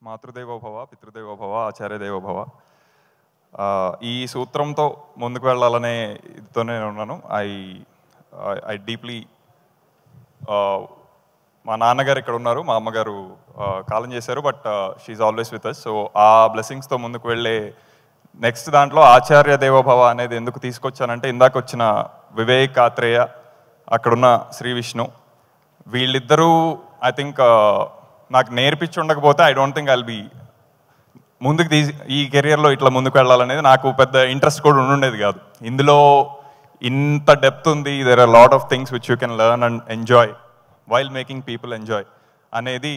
మాతృదేవో భవ, పితృదేవో భవ, ఆచార్యదేవో భవ. ఈ సూత్రంతో ముందుకు వెళ్ళాలనే ఇదితోనే ఉన్నాను. ఐ డీప్లీ మా నాన్నగారు ఇక్కడ ఉన్నారు, మా అమ్మగారు కాలం చేశారు, but she's always with us. So ఆ బ్లెస్సింగ్స్తో ముందుకు వెళ్ళే నెక్స్ట్ దాంట్లో ఆచార్య దేవోభవ అనేది ఎందుకు తీసుకొచ్చానంటే, ఇందాక వచ్చిన వివేక్ ఆత్రేయ, అక్కడున్న శ్రీ విష్ణు, వీళ్ళిద్దరూ ఐ థింక్ నాకు నేర్పించి ఉండకపోతే I don't think I'll be ముందుకు ఈ కెరియర్లో ఇట్లా ముందుకు వెళ్ళాలనేది నాకు పెద్ద ఇంట్రెస్ట్ కూడా ఉండుండేది కాదు. ఇందులో ఇంత డెప్త్ ఉంది, there are lot of things which you can learn and enjoy while making people enjoy అనేది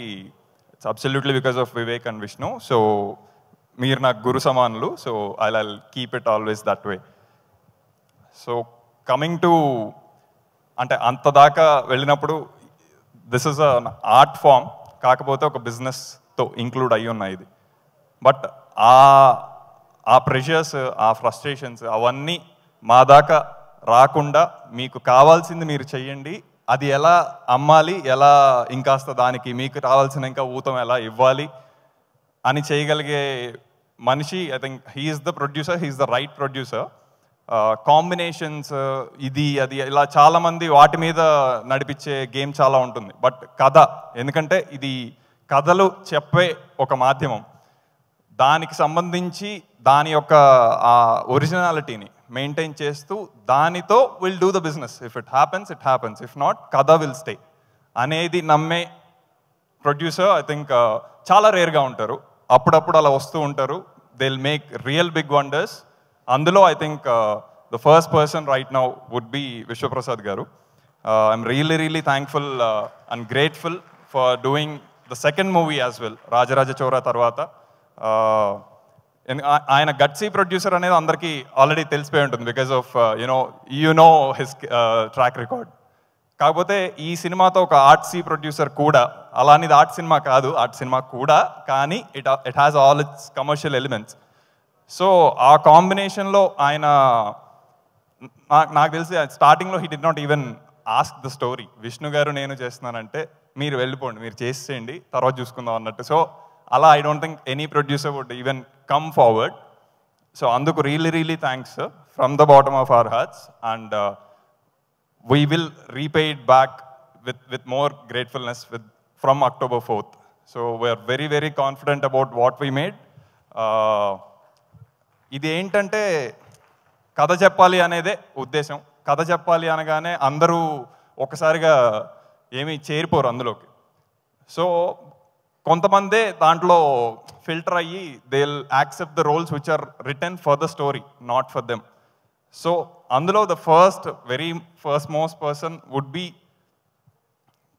it's absolutely because of Vivek and Vishnu. So మీరు నాకు గురు సమానులు. So I keep it always that way. So coming to అంటే అంత దాకా వెళ్ళినప్పుడు this is an art form, కాకపోతే ఒక బిజినెస్తో ఇంక్లూడ్ అయ్యి ఉన్నాయి ఇది. బట్ ఆ ప్రెషర్స్, ఆ ఫ్రస్ట్రేషన్స్ అవన్నీ మా దాకా రాకుండా మీకు కావాల్సింది మీరు చెయ్యండి, అది ఎలా అమ్మాలి, ఎలా ఇంకాస్త దానికి మీకు రావాల్సిన ఇంకా ఊతం ఎలా ఇవ్వాలి అని చేయగలిగే మనిషి I think he's the producer, he's the right producer. Combinations ఇది అది ఇలా చాలామంది వాటి మీద నడిపించే గేమ్ చాలా ఉంటుంది. బట్ కథ, ఎందుకంటే ఇది కథలు చెప్పే ఒక మాధ్యమం, దానికి సంబంధించి దాని యొక్క ఆ ఒరిజినాలిటీని మెయింటైన్ చేస్తూ దానితో will do the business. If it happens it happens, if not కథ విల్ స్టే అనేది నమ్మే ప్రొడ్యూసర్ ఐ థింక్ చాలా రేర్గా ఉంటారు. అప్పుడప్పుడు అలా వస్తూ ఉంటారు. They will make real big wonders. అందులో I think the first person right now would be Vishwaprasad గారు. I'm really thankful and grateful for doing the second movie as well, Rajaraja చోరా తర్వాత. ఆయన గట్సీ ప్రొడ్యూసర్ అనేది అందరికీ ఆల్రెడీ తెలిసిపోయి ఉంటుంది because of you know his track record. కాకపోతే ఈ సినిమాతో ఒక ఆర్ట్సీ ప్రొడ్యూసర్ కూడా, అలా అనేది ఆర్ట్ సినిమా కాదు, ఆర్ట్ సినిమా కూడా, కానీ it has all it's commercial elements. So ఆ కాంబినేషన్లో ఆయన నాకు తెలిసి స్టార్టింగ్లో he did not even ask the story. Vishnu గారు నేను చేస్తున్నానంటే మీరు వెళ్ళిపోండి, మీరు చేసేయండి, తర్వాత చూసుకుందాం అన్నట్టు. సో అలా I don't think any producer would even come forward. So అందుకు really thanks from the bottom of our hearts. And we will repay it back with more gratefulness from October 4th. So we are very confident about what we made. ఇది ఏంటంటే కథ చెప్పాలి అనేదే ఉద్దేశం. కథ చెప్పాలి అనగానే అందరూ ఒకసారిగా ఏమీ చేరిపోరు అందులోకి. సో కొంతమందే దాంట్లో ఫిల్టర్ అయ్యి they will accept the roles which are written for the story, not for them. So అందులో the very first most person would be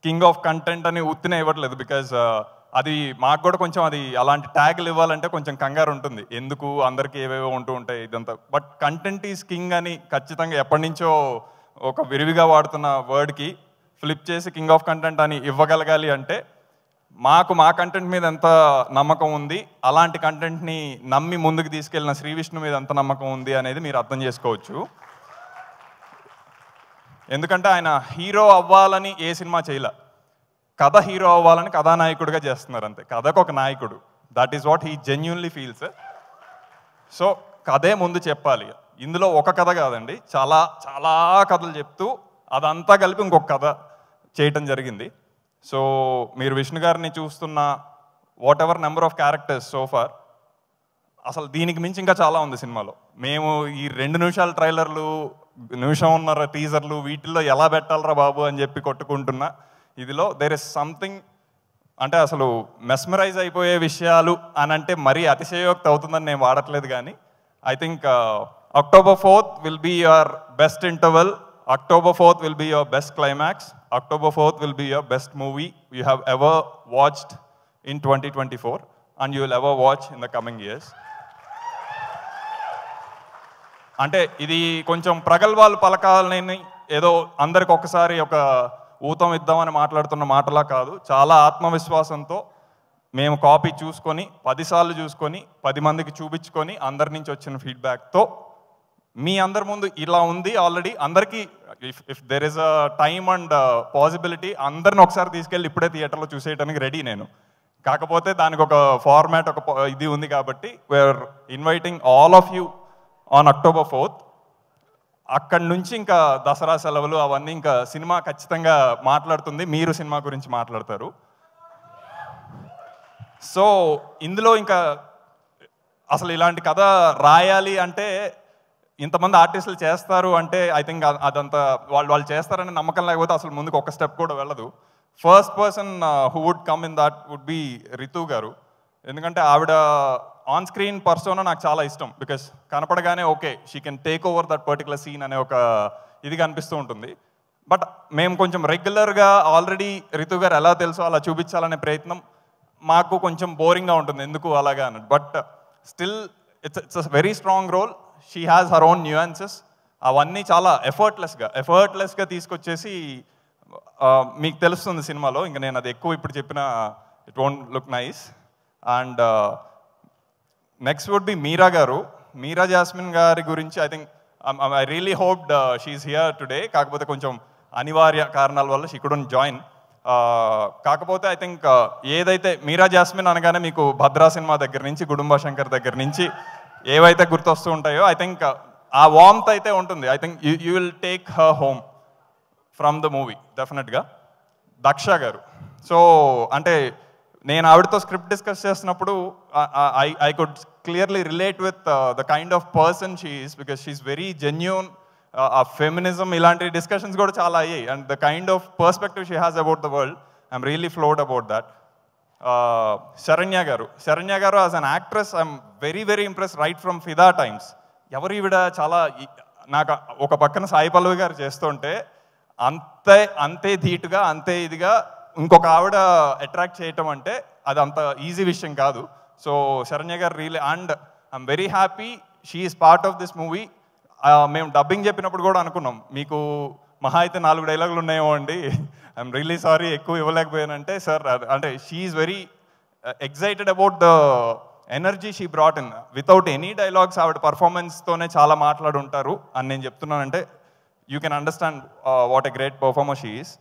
king of content అని ఉత్తినే ఇవ్వట్లేదు. బికాజ్ అది మాకు కూడా కొంచెం అది అలాంటి ట్యాగ్లు ఇవ్వాలంటే కొంచెం కంగారు ఉంటుంది, ఎందుకు అందరికీ ఏవేవో ఉంటూ ఉంటాయి ఇదంతా. బట్ కంటెంట్ ఈజ్ కింగ్ అని ఖచ్చితంగా ఎప్పటి నుంచో ఒక విరివిగా వాడుతున్న వర్డ్కి ఫ్లిప్ చేసి కింగ్ ఆఫ్ కంటెంట్ అని ఇవ్వగలగాలి అంటే మాకు మా కంటెంట్ మీద ఎంత నమ్మకం ఉంది, అలాంటి కంటెంట్ని నమ్మి ముందుకు తీసుకెళ్ళిన శ్రీ విష్ణు మీద ఎంత నమ్మకం ఉంది అనేది మీరు అర్థం చేసుకోవచ్చు. ఎందుకంటే ఆయన హీరో అవ్వాలని ఏ సినిమా చేయలే, కథ హీరో అవ్వాలని కథానాయకుడిగా చేస్తున్నారు అంతే. కథకు ఒక నాయకుడు, that is what he genuinely feels. So కథే ముందు చెప్పాలి. ఇందులో ఒక కథ కాదండి, చాలా చాలా కథలు చెప్తూ అదంతా కలిపి ఇంకొక కథ చేయటం జరిగింది. సో మీరు విష్ణు గారిని చూస్తున్న what ever number of characters so far, అసలు దీనికి మించి ఇంకా చాలా ఉంది సినిమాలో. మేము ఈ 2 నిమిషాల ట్రైలర్లు, నిమిషంన్నర టీజర్లు, వీటిల్లో ఎలా పెట్టాలరా బాబు అని చెప్పి కొట్టుకుంటున్నా. ఇదిలో దేర్ ఇస్ సంథింగ్, అంటే అసలు మెస్మరైజ్ అయిపోయే విషయాలు అని అంటే మరీ అతిశయోక్తి అవుతుందని నేను వాడట్లేదు. కానీ I think October 4th will be your best interval. October 4th will be your best climax. October 4th will be your best movie you have ever watched in 2024 and you will ever watch in the coming years. అంటే ఇది కొంచెం ప్రగల్భాలు పలకాలని ఏదో అందరికి ఒకసారి ఒక ఊతం ఇద్దామని మాట్లాడుతున్న మాటలా కాదు. చాలా ఆత్మవిశ్వాసంతో మేము కాపీ చూసుకొని 10 సార్లు చూసుకొని 10 మందికి చూపించుకొని అందరి నుంచి వచ్చిన ఫీడ్బ్యాక్తో మీ అందరి ముందు ఇలా ఉంది ఆల్రెడీ. అందరికీ if there is a time and possibility అందరిని ఒకసారి తీసుకెళ్ళి ఇప్పుడే థియేటర్లో చూసేయడానికి రెడీ నేను. కాకపోతే దానికి ఒక ఫార్మాట్ ఒక ఇది ఉంది కాబట్టి we are inviting all of you on October 4th. అక్కడి నుంచి ఇంకా దసరా సెలవులు అవన్నీ ఇంకా సినిమా ఖచ్చితంగా మాట్లాడుతుంది, మీరు సినిమా గురించి మాట్లాడతారు. సో ఇందులో ఇంకా అసలు ఇలాంటి కథ రాయాలి అంటే ఇంతమంది ఆర్టిస్టులు చేస్తారు అంటే ఐ థింక్ అదంతా వాళ్ళు చేస్తారనే నమ్మకం లేకపోతే అసలు ముందుకు ఒక స్టెప్ కూడా వెళ్ళదు. First person who would come in that would be Ritu గారు. ఎందుకంటే ఆవిడ ఆన్ స్క్రీన్ పర్సోనా నాకు చాలా ఇష్టం. బికాస్ కనపడగానే okay she can take over that particular scene అనే ఒక ఇది కనిపిస్తూ ఉంటుంది. బట్ మేము కొంచెం రెగ్యులర్గా ఆల్రెడీ రితు గారు ఎలా తెలుసో అలా చూపించాలనే ప్రయత్నం మాకు కొంచెం బోరింగ్గా ఉంటుంది, ఎందుకు అలాగా అన్నట్టు. But still it's a very strong role. She has her own nuances. అవన్నీ చాలా ఎఫర్ట్లెస్గా తీసుకొచ్చేసి మీకు తెలుస్తుంది సినిమాలో. ఇంకా నేను అది ఎక్కువ ఇప్పుడు చెప్పిన it won't look nice. And next would be Meera garu. Meera Jasmine గారి గురించి I think I really hoped she is here today. కాకపోతే కొంచెం అనివార్య కారణాల వల్ల షీ కుడెంట్ జాయిన్. కాకపోతే ఐ థింక్ ఏదైతే మీరా జాస్మిన్ అనగానే మీకు భద్రా సినిమా దగ్గర నుంచి గుడుంబ శంకర్ దగ్గర నుంచి ఏవైతే గుర్తొస్తూ ఉంటాయో ఐ థింక్ ఆ వార్మ్త్ అయితే ఉంటుంది. I think you will take her home from the movie డెఫినెట్గా. దక్ష గారు. సో అంటే నేను ఆవిడతో స్క్రిప్ట్ డిస్కస్ చేసినప్పుడు I could clearly relate with the kind of person she is, because she is very genuine. ఆ feminism ఇలాంటి discussions కూడా చాలా అయ్యాయి. And the kind of perspective she has about the world, I'm really floored about that. Sharanya garu as an actress I'm very very impress right from ఫిదా times. ఎవరు ఈవిడ చాలా నాకు ఒక పక్కన సాయి పల్లవి గారు చేస్తుంటే అంతే ధీటుగా అంతే ఇదిగా ఇంకొక ఆవిడ అట్రాక్ట్ చేయటం అంటే అది అంత ఈజీ విషయం కాదు. సో శరణ్య గారు really, and I'm very happy she is part of this movie. మేము డబ్బింగ్ చెప్పినప్పుడు కూడా అనుకున్నాం మీకు మహా అయితే 4 డైలాగులు ఉన్నాయేమో అండి, ఐఎమ్ రియలీ సారీ ఎక్కువ ఇవ్వలేకపోయానంటే సార్ అంటే she is very excited about the energy she brought in. Without any dialogues ఆవిడ పర్ఫార్మెన్స్తోనే చాలా మాట్లాడుంటారు అని నేను చెప్తున్నానంటే you can understand what a great performer she is.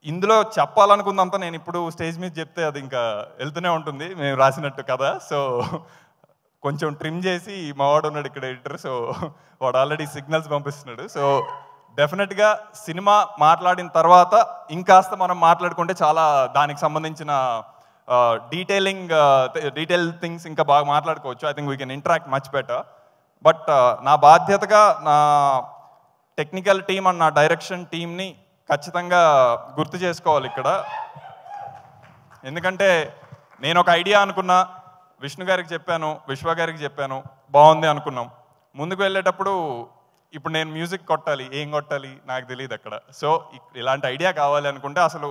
ఇందులో చెప్పాలనుకుందంతా నేను ఇప్పుడు స్టేజ్ మీద చెప్తే అది ఇంకా వెళ్తూనే ఉంటుంది మేము రాసినట్టు కదా. సో కొంచెం ట్రిమ్ చేసి మావాడు ఉన్నాడు ఇక్కడ ఎడిటర్, సో వాడు ఆల్రెడీ సిగ్నల్స్ పంపిస్తున్నాడు. సో డెఫినెట్గా సినిమా మాట్లాడిన తర్వాత ఇంకాస్త మనం మాట్లాడుకుంటే చాలా దానికి సంబంధించిన డీటెయిల్ థింగ్స్ ఇంకా బాగా మాట్లాడుకోవచ్చు. I think we can interact much better. But నా బాధ్యతగా నా టెక్నికల్ టీమ్ అండ్ నా డైరెక్షన్ టీమ్ని ఖచ్చితంగా గుర్తు చేసుకోవాలి ఇక్కడ. ఎందుకంటే నేను ఒక ఐడియా అనుకున్నా, విష్ణు గారికి చెప్పాను, విశ్వ గారికి చెప్పాను, బాగుంది అనుకున్నాం. ముందుకు వెళ్ళేటప్పుడు ఇప్పుడు నేను మ్యూజిక్ కొట్టాలి, ఏం కొట్టాలి నాకు తెలియదు అక్కడ. సో ఇలాంటి ఐడియా కావాలి అనుకుంటే అసలు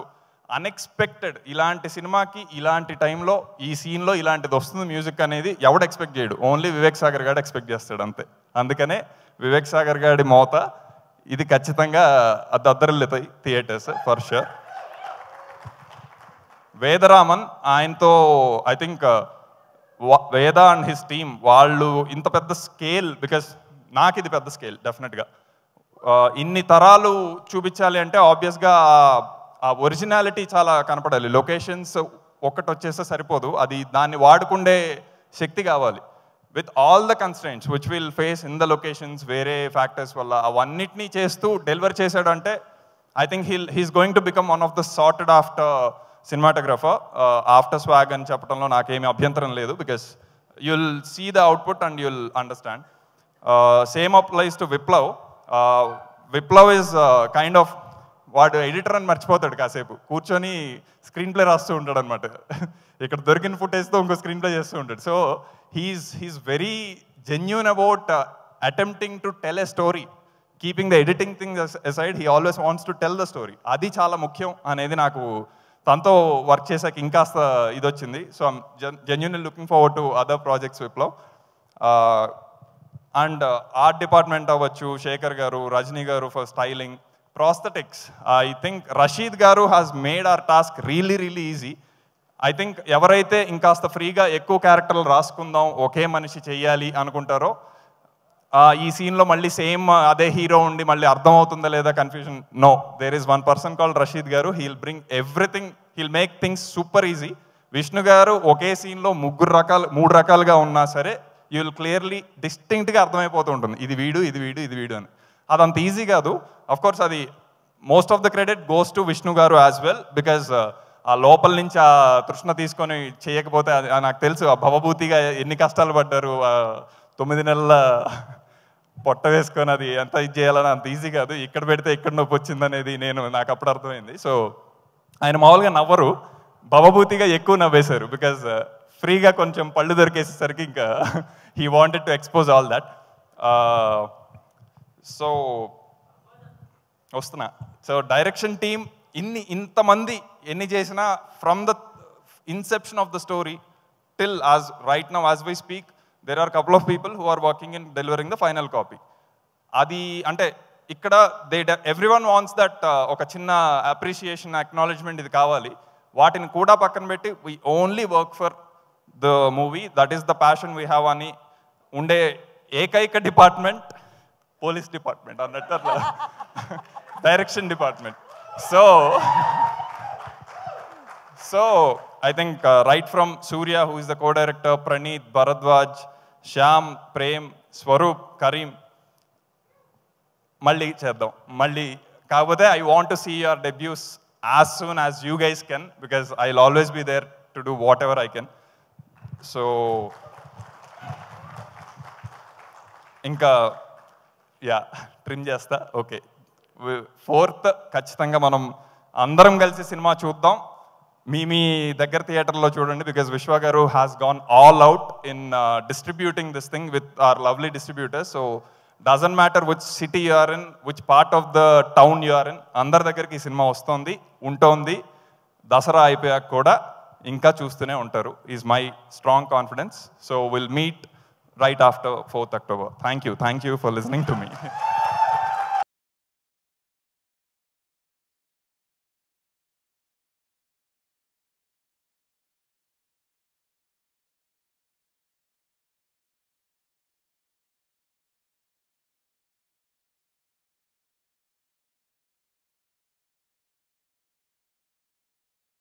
అన్ఎక్స్పెక్టెడ్ ఇలాంటి సినిమాకి ఇలాంటి టైంలో ఈ సీన్లో ఇలాంటిది వస్తుంది మ్యూజిక్ అనేది ఎవడు ఎక్స్పెక్ట్ చేయడు, ఓన్లీ వివేక్ సాగర్ గారు ఎక్స్పెక్ట్ చేస్తాడు అంతే. అందుకనే వివేక్ సాగర్ గారి మోత ఇది ఖచ్చితంగా అద్దరిల్లుతాయి థియేటర్స్ ఫర్ షూర్. వేదరామన్, ఆయనతో ఐ థింక్ వేద అండ్ హిస్ టీమ్ వాళ్ళు ఇంత పెద్ద స్కేల్, బికాస్ నాకు ఇది పెద్ద స్కేల్ డెఫినెట్గా. ఇన్ని తరాలు చూపించాలి అంటే ఆబ్వియస్గా ఆ ఒరిజినాలిటీ చాలా కనపడాలి. లొకేషన్స్ ఒక్కటి వచ్చేస్తే సరిపోదు, అది దాన్ని వాడుకుండే శక్తి కావాలి. With all the constraints which will face in the locations, వేరే ఫ్యాక్టర్స్ వల్ల అవన్నిటినీ చేస్తూ డెలివర్ చేశాడు అంటే I think he's going to become one of the sought after cinematographer. After Swag అని చెప్పడంలో నాకేమీ అభ్యంతరం లేదు, because you'll see the output and you'll understand. Same applies to Viplav. Viplav is kind of వాడు ఎడిటర్ అని మర్చిపోతాడు, కాసేపు కూర్చొని స్క్రీన్ ప్లే రాస్తూ ఉంటాడు అనమాట. ఇక్కడ దొరికిన ఫుటేజ్తో ఇంకో స్క్రీన్ ప్లే చేస్తూ ఉంటాడు. So he's very genuine about attempting to tell a story, keeping the editing thing aside, he always wants to tell the story. అది చాలా ముఖ్యం అనేది నాకు తనతో వర్క్ చేశాక ఇంకాస్త ఇది వచ్చింది. So I'm genuinely looking forward to other projects Viplav. And art department అవ్వచ్చు, Shekhar garu, Rajini garu for styling, prosthetics. I think Rasheed garu has made our task really really easy. I think ఎవరైతే ఇంకాస్త ఫ్రీగా ఎక్కువ క్యారెక్టర్లు రాసుకుందాం, ఒకే మనిషి చెయ్యాలి అనుకుంటారో ఈ సీన్లో మళ్ళీ సేమ్ అదే హీరో ఉండి మళ్ళీ అర్థం అవుతుందా లేదా confusion. No, there is one person called Rasheed garu. He'll bring everything, he'll make things super easy. Vishnu garu ఒకే సీన్లో మూడు రకాలుగా ఉన్నా సరే యూ విల్ క్లియర్లీ డిస్టింక్ట్గా అర్థమైపోతూ ఉంటుంది, ఇది వీడు ఇది వీడు ఇది వీడు అని. అదంత ఈజీ కాదు. అఫ్ కోర్స్ అది most of the credit goes to Vishnu గారు యాజ్ వెల్, బికాజ్ ఆ లోపల నుంచి ఆ తృష్ణ తీసుకొని చేయకపోతే నాకు తెలుసు ఆ భవభూతిగా ఎన్ని కష్టాలు పడ్డారు. 9 నెలల పొట్ట వేసుకొని అది ఎంత ఇది చేయాలని అంత ఈజీ కాదు. ఇక్కడ పెడితే ఇక్కడ నొప్పి వచ్చిందనేది నాకు అప్పుడు అర్థమైంది. సో ఆయన మామూలుగా నవ్వరు, భవభూతిగా ఎక్కువ నవ్వేశారు. బికాజ్ ఫ్రీగా కొంచెం పళ్ళు దొరికేసేసరికి ఇంకా he wanted to expose all that. So వస్తున్నా. సో డైరెక్షన్ టీమ్ ఇంతమంది ఎన్ని చేసినా from the inception of the story till as right now as we speak there are a couple of people who are working in delivering the final copy. అది అంటే ఇక్కడ everyone wants that ఒక చిన్న appreciation acknowledgement ఇది కావాలి. వాటిని కూడా పక్కన పెట్టి we only work for the movie, that is the passion we have అని ఉండే ఏకైక డిపార్ట్మెంట్ పోలీస్ డిపార్ట్మెంట్ అన్నట్టు అట్లా direction department. So I think right from Surya, who is the co-director, Praneeth, Bharadwaj, Shyam, Prem, Swaroop, Kareem, Malli cheddam. Malli kaapothe I want to see your debuts as soon as you guys can, because I'll always be there to do whatever I can. So inka trim chesta. Okay, 4th ఖచ్చితంగా మనం అందరం కలిసి cinema చూద్దాం. మీ దగ్గర థియేటర్లో చూడండి, because Vishwa గారు has gone all out in distributing this thing with our lovely distributors. So doesn't matter which city you are in, which part of the town you are in, అందరి దగ్గరికి ఈ సినిమా వస్తుంది ఉంటుంది. దసరా అయిపోయాక కూడా ఇంకా చూస్తూనే ఉంటారు is my strong confidence. So will meet right after 4th October. Thank you for listening to me.